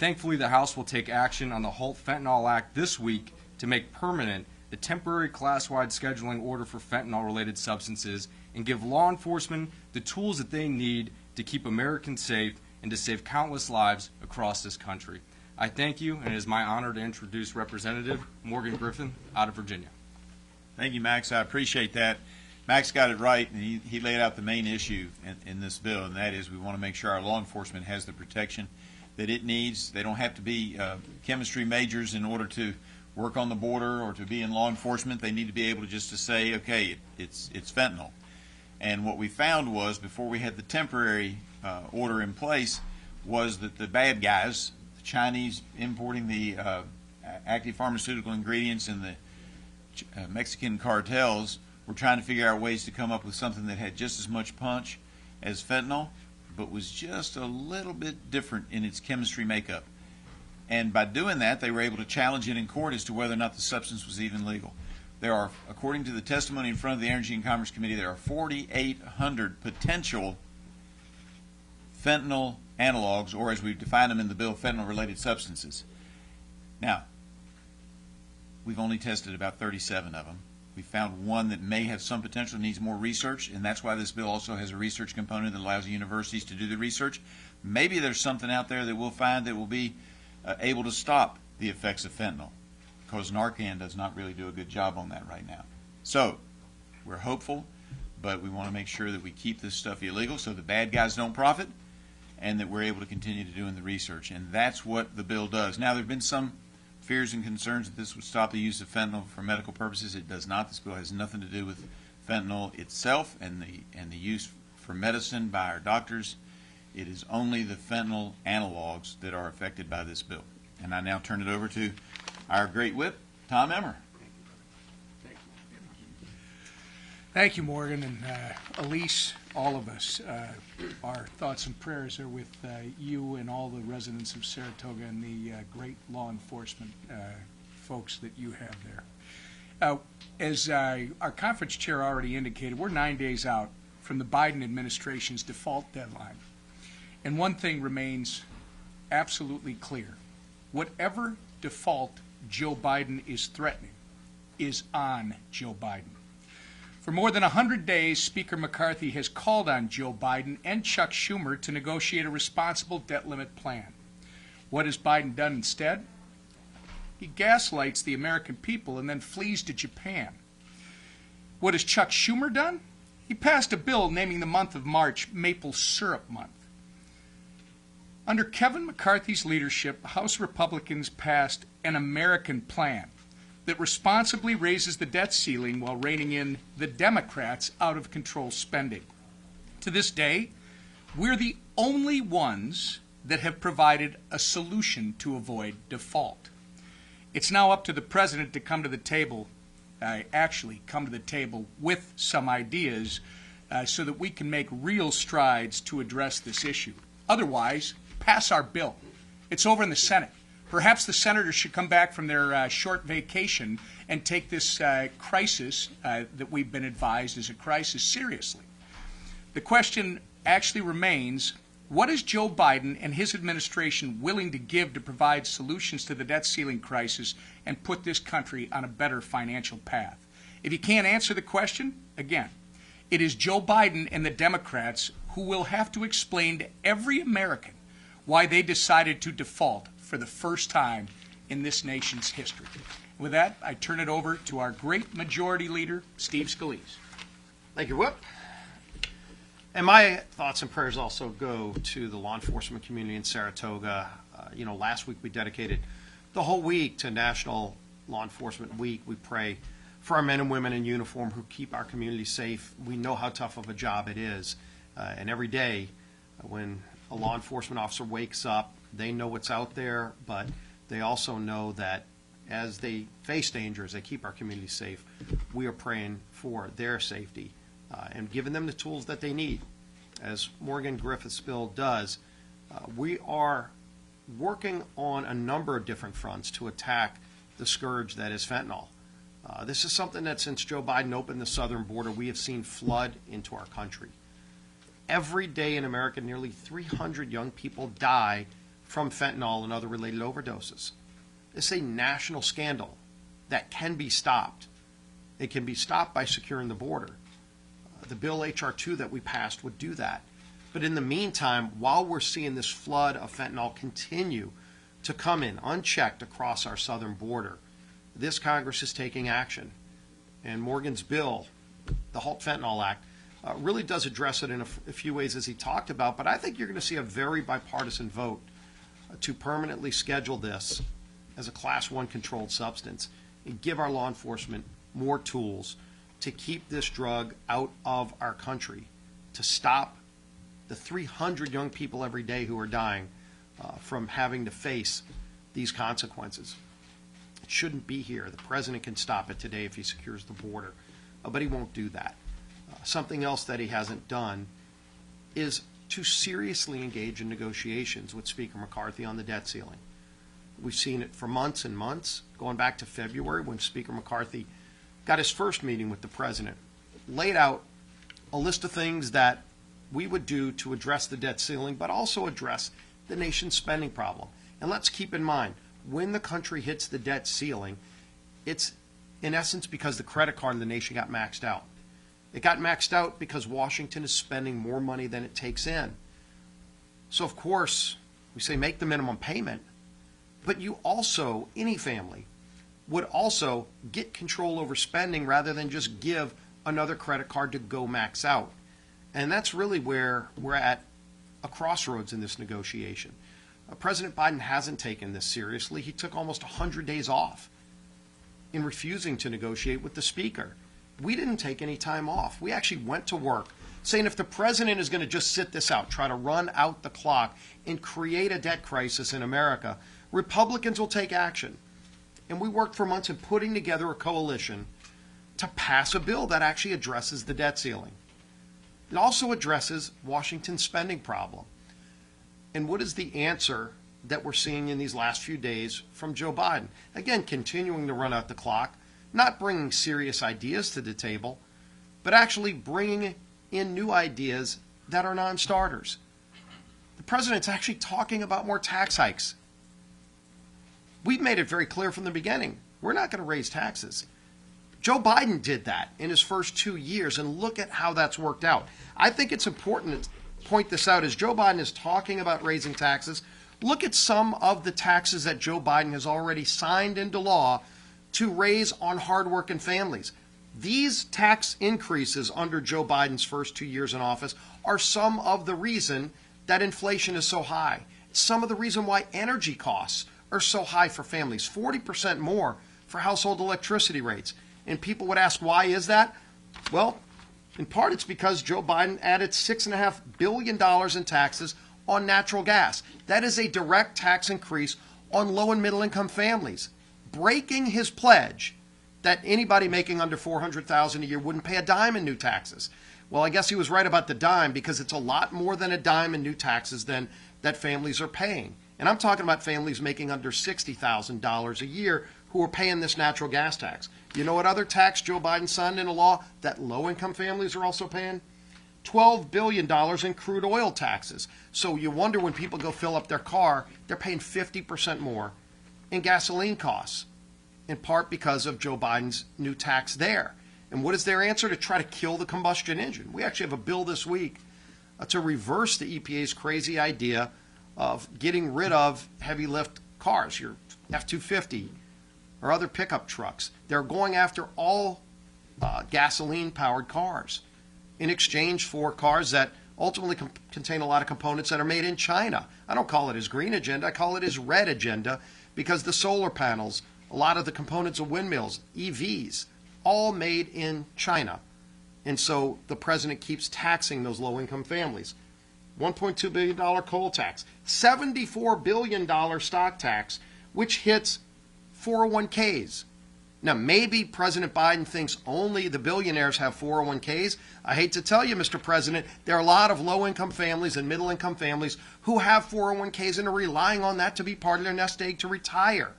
Thankfully, the House will take action on the Halt Fentanyl Act this week to make permanent the temporary class-wide scheduling order for fentanyl-related substances and give law enforcement the tools that they need to keep Americans safe and to save countless lives across this country. I thank you, and it is my honor to introduce Representative Morgan Griffin out of Virginia. Thank you, Max. I appreciate that. Max got it right, and he laid out the main issue in this bill, and that is we want to make sure our law enforcement has the protection that it needs. They don't have to be chemistry majors in order to work on the border or to be in law enforcement. They need to be able to say, okay, it's fentanyl. And what we found was, before we had the temporary order in place, was that the bad guys, the Chinese importing the active pharmaceutical ingredients and the Mexican cartels, were trying to figure out ways to come up with something that had just as much punch as fentanyl, but was just a little bit different in its chemistry makeup. And by doing that, they were able to challenge it in court as to whether or not the substance was even legal. There are, according to the testimony in front of the Energy and Commerce Committee, there are 4,800 potential fentanyl analogs, or as we've defined them in the bill, fentanyl-related substances. Now, we've only tested about 37 of them. We found one that may have some potential, needs more research, and that's why this bill also has a research component that allows universities to do the research. Maybe there's something out there that we'll find that will be able to stop the effects of fentanyl, because Narcan does not really do a good job on that right now. So we're hopeful, but we want to make sure that we keep this stuff illegal so the bad guys don't profit, and that we're able to continue to do in the research. And that's what the bill does. Now, there have been some fears and concerns that this would stop the use of fentanyl for medical purposes. It does not. This bill has nothing to do with fentanyl itself and the use for medicine by our doctors. It is only the fentanyl analogs that are affected by this bill. And I now turn it over to our great whip, Tom Emmer. Thank you, Morgan, and Elise, all of us. Our thoughts and prayers are with you and all the residents of Saratoga and the great law enforcement folks that you have there. As our conference chair already indicated, we're 9 days out from the Biden administration's default deadline. And one thing remains absolutely clear. Whatever default Joe Biden is threatening is on Joe Biden. For more than 100 days, Speaker McCarthy has called on Joe Biden and Chuck Schumer to negotiate a responsible debt limit plan. What has Biden done instead? He gaslights the American people and then flees to Japan. What has Chuck Schumer done? He passed a bill naming the month of March Maple Syrup Month. Under Kevin McCarthy's leadership, House Republicans passed an American plan that responsibly raises the debt ceiling while reining in the Democrats' out-of-control spending. To this day, we're the only ones that have provided a solution to avoid default. It's now up to the president to come to the table, with some ideas so that we can make real strides to address this issue. Otherwise, pass our bill. It's over in the Senate. Perhaps the senators should come back from their short vacation and take this crisis that we've been advised is a crisis seriously. The question actually remains, what is Joe Biden and his administration willing to give to provide solutions to the debt ceiling crisis and put this country on a better financial path? If you can't answer the question, again, it is Joe Biden and the Democrats who will have to explain to every American why they decided to default for the first time in this nation's history. With that, I turn it over to our great majority leader, Steve Scalise. Thank you, Whip. And my thoughts and prayers also go to the law enforcement community in Saratoga. Last week we dedicated the whole week to National Law Enforcement Week. We pray for our men and women in uniform who keep our community safe. We know how tough of a job it is. And every day when a law enforcement officer wakes up, they know what's out there, but they also know that as they face danger, as they keep our community safe, we are praying for their safety and giving them the tools that they need. As Morgan Griffith's bill does, we are working on a number of different fronts to attack the scourge that is fentanyl. This is something that since Joe Biden opened the southern border, we have seen flood into our country. Every day in America, nearly 300 young people die from fentanyl and other related overdoses. It's a national scandal that can be stopped. It can be stopped by securing the border. The bill H.R. 2 that we passed would do that. But in the meantime, while we're seeing this flood of fentanyl continue to come in unchecked across our southern border, this Congress is taking action. And Morgan's bill, the Halt Fentanyl Act, really does address it in a few ways as he talked about, but I think you're going to see a very bipartisan vote to permanently schedule this as a Class 1 controlled substance and give our law enforcement more tools to keep this drug out of our country, to stop the 300 young people every day who are dying from having to face these consequences. It shouldn't be here. The president can stop it today if he secures the border, but he won't do that. Something else that he hasn't done is to seriously engage in negotiations with Speaker McCarthy on the debt ceiling. We've seen it for months and months, going back to February when Speaker McCarthy got his first meeting with the president, laid out a list of things that we would do to address the debt ceiling, but also address the nation's spending problem. And let's keep in mind, when the country hits the debt ceiling, it's in essence because the credit card of the nation got maxed out. It got maxed out because Washington is spending more money than it takes in. So of course, we say make the minimum payment, but you also, any family, would also get control over spending rather than just give another credit card to go max out. And that's really where we're at a crossroads in this negotiation. President Biden hasn't taken this seriously. He took almost 100 days off in refusing to negotiate with the Speaker. We didn't take any time off. We actually went to work saying if the president is going to just sit this out, try to run out the clock and create a debt crisis in America, Republicans will take action. And we worked for months in putting together a coalition to pass a bill that actually addresses the debt ceiling. It also addresses Washington's spending problem. And what is the answer that we're seeing in these last few days from Joe Biden? Again, continuing to run out the clock, not bringing serious ideas to the table, but actually bringing in new ideas that are non-starters. The president's actually talking about more tax hikes. We've made it very clear from the beginning, we're not going to raise taxes. Joe Biden did that in his first 2 years, and look at how that's worked out. I think it's important to point this out as Joe Biden is talking about raising taxes. Look at some of the taxes that Joe Biden has already signed into law to raise on hardworking families. These tax increases under Joe Biden's first 2 years in office are some of the reason that inflation is so high. Some of the reason why energy costs are so high for families, 40% more for household electricity rates. And people would ask, why is that? Well, in part it's because Joe Biden added $6.5 billion in taxes on natural gas. That is a direct tax increase on low and middle income families, breaking his pledge that anybody making under $400,000 a year wouldn't pay a dime in new taxes. Well, I guess he was right about the dime because it's a lot more than a dime in new taxes than that families are paying. And I'm talking about families making under $60,000 a year who are paying this natural gas tax. You know what other tax Joe Biden signed into law that low-income families are also paying? $12 billion in crude oil taxes. So you wonder when people go fill up their car, they're paying 50% more in gasoline costs, in part because of Joe Biden's new tax there. And what is their answer? To try to kill the combustion engine. We actually have a bill this week to reverse the EPA's crazy idea of getting rid of heavy lift cars, your F-250 or other pickup trucks. They're going after all gasoline-powered cars in exchange for cars that ultimately contain a lot of components that are made in China. I don't call it his green agenda, I call it his red agenda, because the solar panels, a lot of the components of windmills, EVs, all made in China. And so the president keeps taxing those low-income families. $1.2 billion coal tax, $74 billion stock tax, which hits 401ks. Now, maybe President Biden thinks only the billionaires have 401ks. I hate to tell you, Mr. President, there are a lot of low-income families and middle-income families who have 401ks and are relying on that to be part of their nest egg to retire.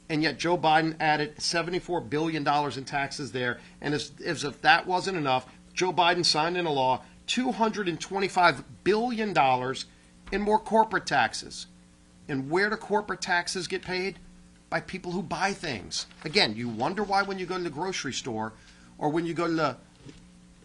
And yet Joe Biden added $74 billion in taxes there. And as if that wasn't enough, Joe Biden signed into law $225 billion in more corporate taxes. And where do corporate taxes get paid? By people who buy things. Again, you wonder why when you go to the grocery store or when you go to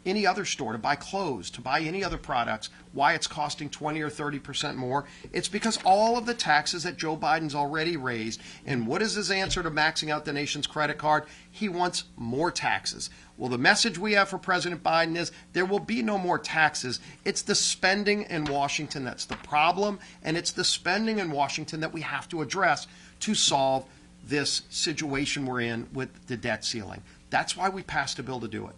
any other store to buy clothes, to buy any other products, why it's costing 20 or 30% more. It's because all of the taxes that Joe Biden's already raised. And what is his answer to maxing out the nation's credit card? He wants more taxes. Well, the message we have for President Biden is there will be no more taxes. It's the spending in Washington that's the problem, and it's the spending in Washington that we have to address to solve this situation we're in with the debt ceiling. That's why we passed a bill to do it.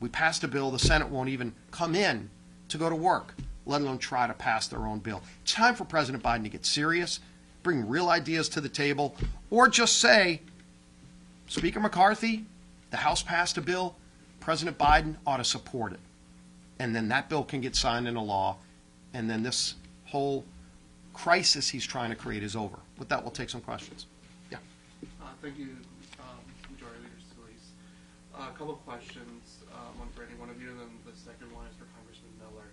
We passed a bill, the Senate won't even come in to go to work, let alone try to pass their own bill. It's time for President Biden to get serious, bring real ideas to the table, or just say, Speaker McCarthy, the House passed a bill, President Biden ought to support it. And then that bill can get signed into law, and then this whole crisis he's trying to create is over. With that, we'll take some questions. Yeah. Thank you, Majority Leader Solis. A couple of questions, one for any one of you, and then the second one is for Congressman Miller.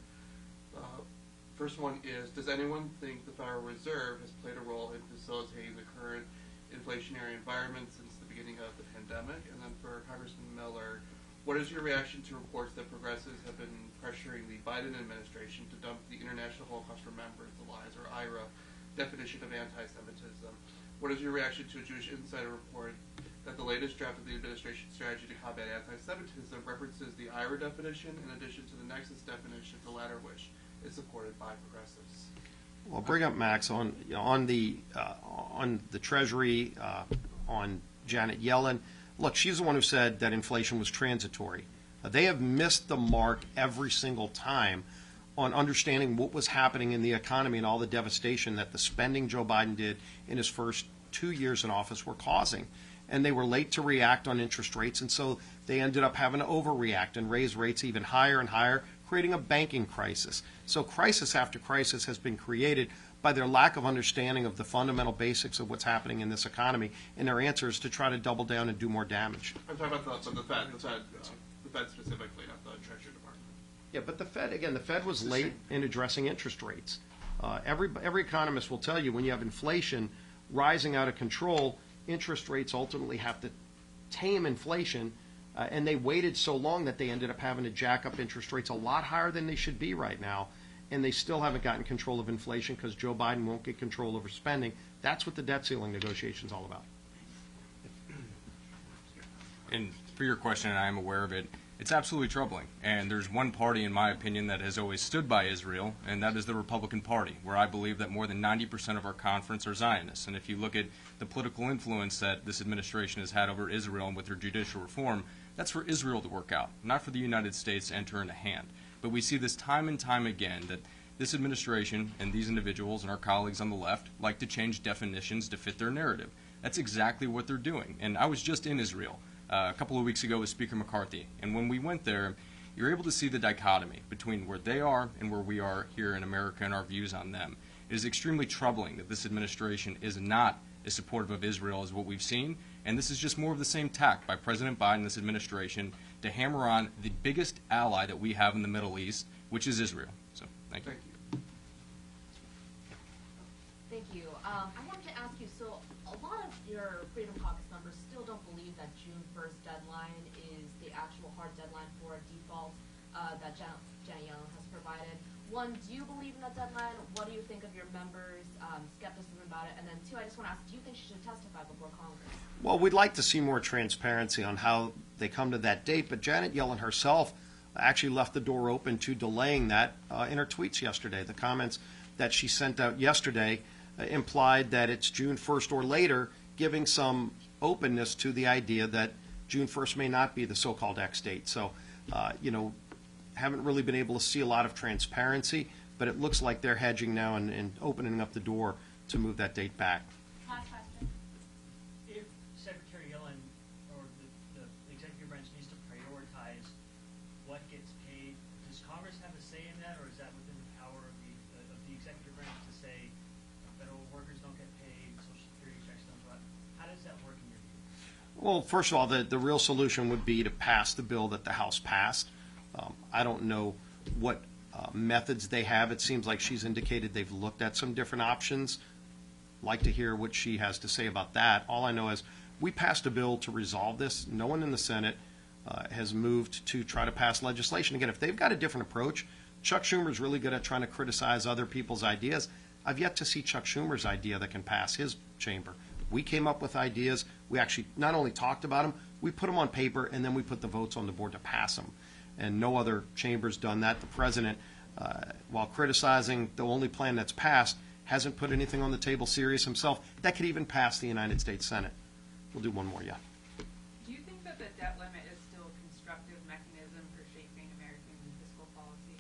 First one is, does anyone think the Federal Reserve has played a role in facilitating the current inflationary environment since the beginning of the pandemic? And then for Congressman Miller, what is your reaction to reports that progressives have been pressuring the Biden administration to dump the International Holocaust Remembrance Alliance, or IRA, definition of anti-Semitism? What is your reaction to a Jewish Insider report that the latest draft of the administration's strategy to combat anti-Semitism references the IRA definition in addition to the Nexus definition, the latter which is supported by progressives? Well, bring up Max on the Treasury, on Janet Yellen. Look, she's the one who said that inflation was transitory. They have missed the mark every single time on understanding what was happening in the economy and all the devastation that the spending Joe Biden did in his first 2 years in office were causing. And they were late to react on interest rates, and so they ended up having to overreact and raise rates even higher and higher, creating a banking crisis. So crisis after crisis has been created by their lack of understanding of the fundamental basics of what's happening in this economy, and their answer is to try to double down and do more damage. I'm talking about the Fed specifically, not the Treasury Department. Yeah, but the Fed was late in addressing interest rates. Every economist will tell you when you have inflation rising out of control, interest rates ultimately have to tame inflation, and they waited so long that they ended up having to jack up interest rates a lot higher than they should be right now, and they still haven't gotten control of inflation because Joe Biden won't get control over spending. That's what the debt ceiling negotiation is all about. And for your question, and I am aware of it, it's absolutely troubling. And there's one party, in my opinion, that has always stood by Israel, and that is the Republican Party, where I believe that more than 90% of our conference are Zionists. And if you look at the political influence that this administration has had over Israel and with their judicial reform, that's for Israel to work out, not for the United States to enter into hand. But we see this time and time again that this administration and these individuals and our colleagues on the left like to change definitions to fit their narrative. That's exactly what they're doing. And I was just in Israel a couple of weeks ago with Speaker McCarthy. And when we went there, you're able to see the dichotomy between where they are and where we are here in America and our views on them. It is extremely troubling that this administration is not as supportive of Israel as what we've seen. And this is just more of the same tack by President Biden and this administration to hammer on the biggest ally that we have in the Middle East, which is Israel. So, thank you. Thank you. I wanted to ask you, so a lot of your Freedom Caucus members still don't believe that June 1st deadline is the actual hard deadline for a default that Janet Yellen has provided. One, do you believe in that deadline? What do you think of your members' skepticism about it? And then two, I just want to ask, do you think she should testify before Congress? Well, we'd like to see more transparency on how they come to that date, but Janet Yellen herself actually left the door open to delaying that in her tweets yesterday. The comments that she sent out yesterday implied that it's June 1st or later, giving some openness to the idea that June 1st may not be the so-called X date. So, haven't really been able to see a lot of transparency, but it looks like they're hedging now and opening up the door to move that date back. Last question. If Secretary Yellen or the executive branch needs to prioritize what gets paid, does Congress have a say in that, or is that within the power of the executive branch to say federal workers don't get paid, Social Security checks don't go out? How does that work in your view? Well, first of all, the real solution would be to pass the bill that the House passed. I don't know what methods they have. It seems like she's indicated they've looked at some different options like to hear what she has to say about that. All I know is we passed a bill to resolve this. No one in the Senate has moved to try to pass legislation. Again, if they've got a different approach, Chuck Schumer's really good at trying to criticize other people's ideas. I've yet to see Chuck Schumer's idea that can pass his chamber. We came up with ideas. We actually not only talked about them, we put them on paper, and then we put the votes on the board to pass them. And no other chamber's done that. The president, while criticizing the only plan that's passed, hasn't put anything on the table serious himself that could even pass the United States Senate. We'll do one more, yeah. Do you think that the debt limit is still a constructive mechanism for shaping American fiscal policy?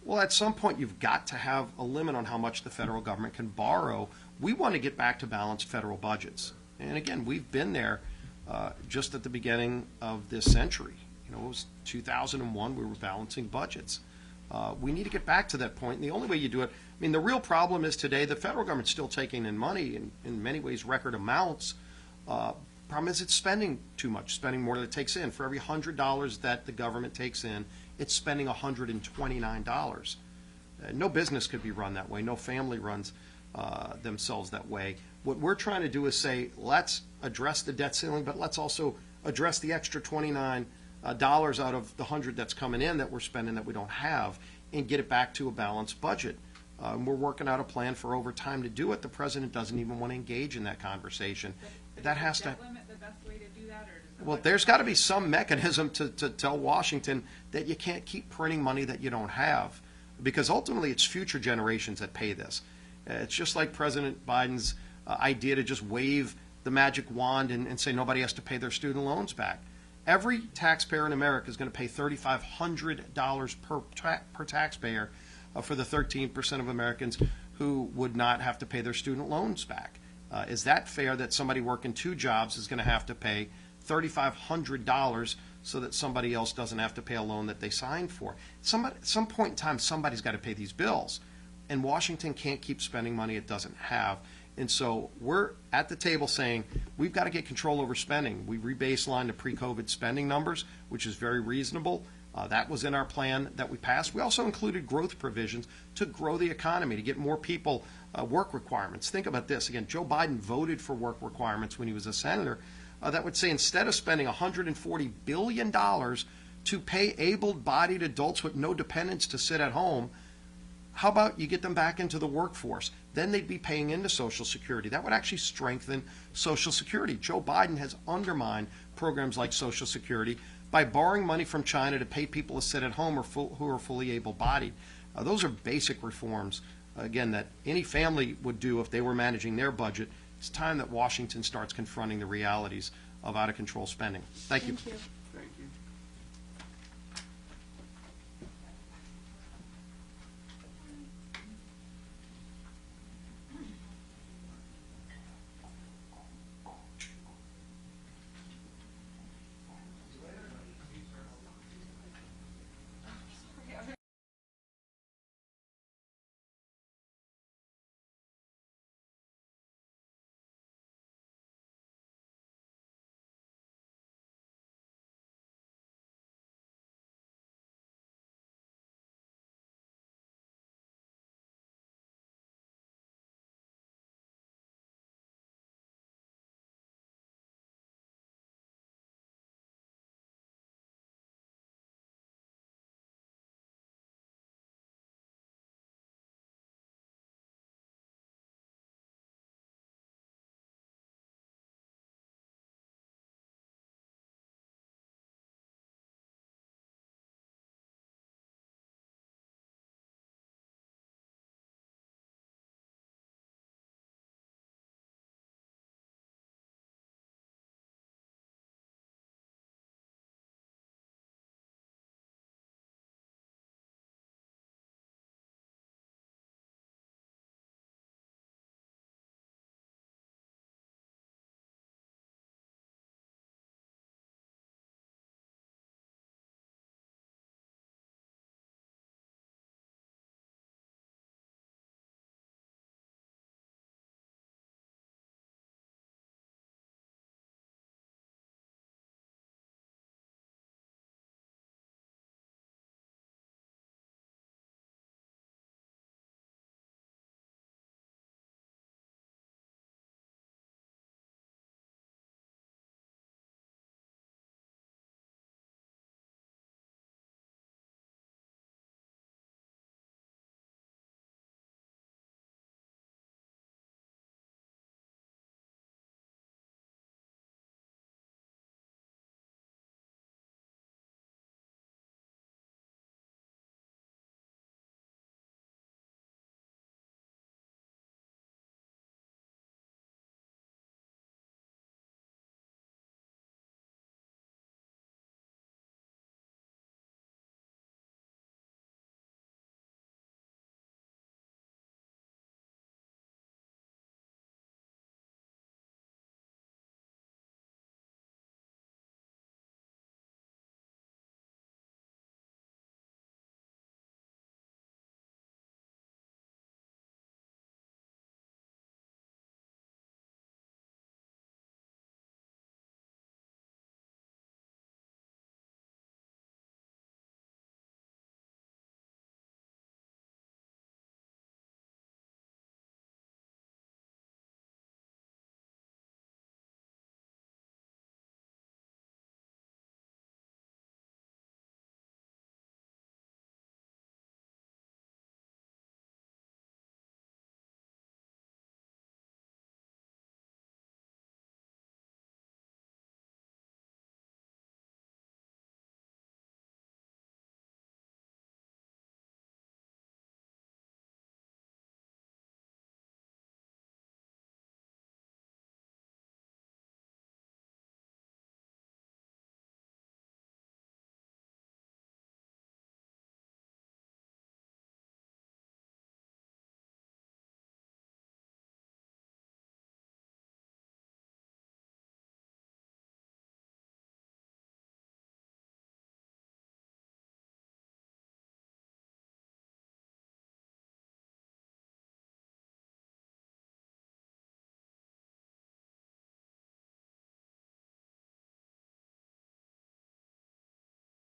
Well, at some point, you've got to have a limit on how much the federal government can borrow. We want to get back to balanced federal budgets. And again, we've been there just at the beginning of this century. You know, it was 2001, we were balancing budgets. We need to get back to that point, and the only way you do it, I mean, the real problem is today the federal government's still taking in money, in many ways record amounts. Problem is it's spending too much, spending more than it takes in. For every $100 that the government takes in, it's spending $129. No business could be run that way. No family runs themselves that way. What we're trying to do is say, let's address the debt ceiling, but let's also address the extra $29 out of the 100 that's coming in that we're spending that we don't have, and get it back to a balanced budget. We're working out a plan for over time to do it. The president doesn't even want to engage in that conversation. That has to. Debt limit the best way to do that, or does Well, there's got to be some mechanism to tell Washington that you can't keep printing money that you don't have, because ultimately it's future generations that pay this. It's just like President Biden's idea to just wave the magic wand and say nobody has to pay their student loans back. Every taxpayer in America is going to pay $3,500 per taxpayer for the 13% of Americans who would not have to pay their student loans back. Is that fair that somebody working two jobs is going to have to pay $3,500 so that somebody else doesn't have to pay a loan that they signed for? At some point in time, somebody's got to pay these bills. And Washington can't keep spending money it doesn't have. And so we're at the table saying we've got to get control over spending. We rebaselined the pre-COVID spending numbers, which is very reasonable. That was in our plan that we passed. We also included growth provisions to grow the economy, to get more people work requirements. Think about this. Again, Joe Biden voted for work requirements when he was a senator. That would say instead of spending $140 billion to pay able-bodied adults with no dependents to sit at home, how about you get them back into the workforce? Then they'd be paying into Social Security. That would actually strengthen Social Security. Joe Biden has undermined programs like Social Security by borrowing money from China to pay people to sit at home who are fully able-bodied. Those are basic reforms, again, that any family would do if they were managing their budget. It's time that Washington starts confronting the realities of out-of-control spending. Thank you. Thank you.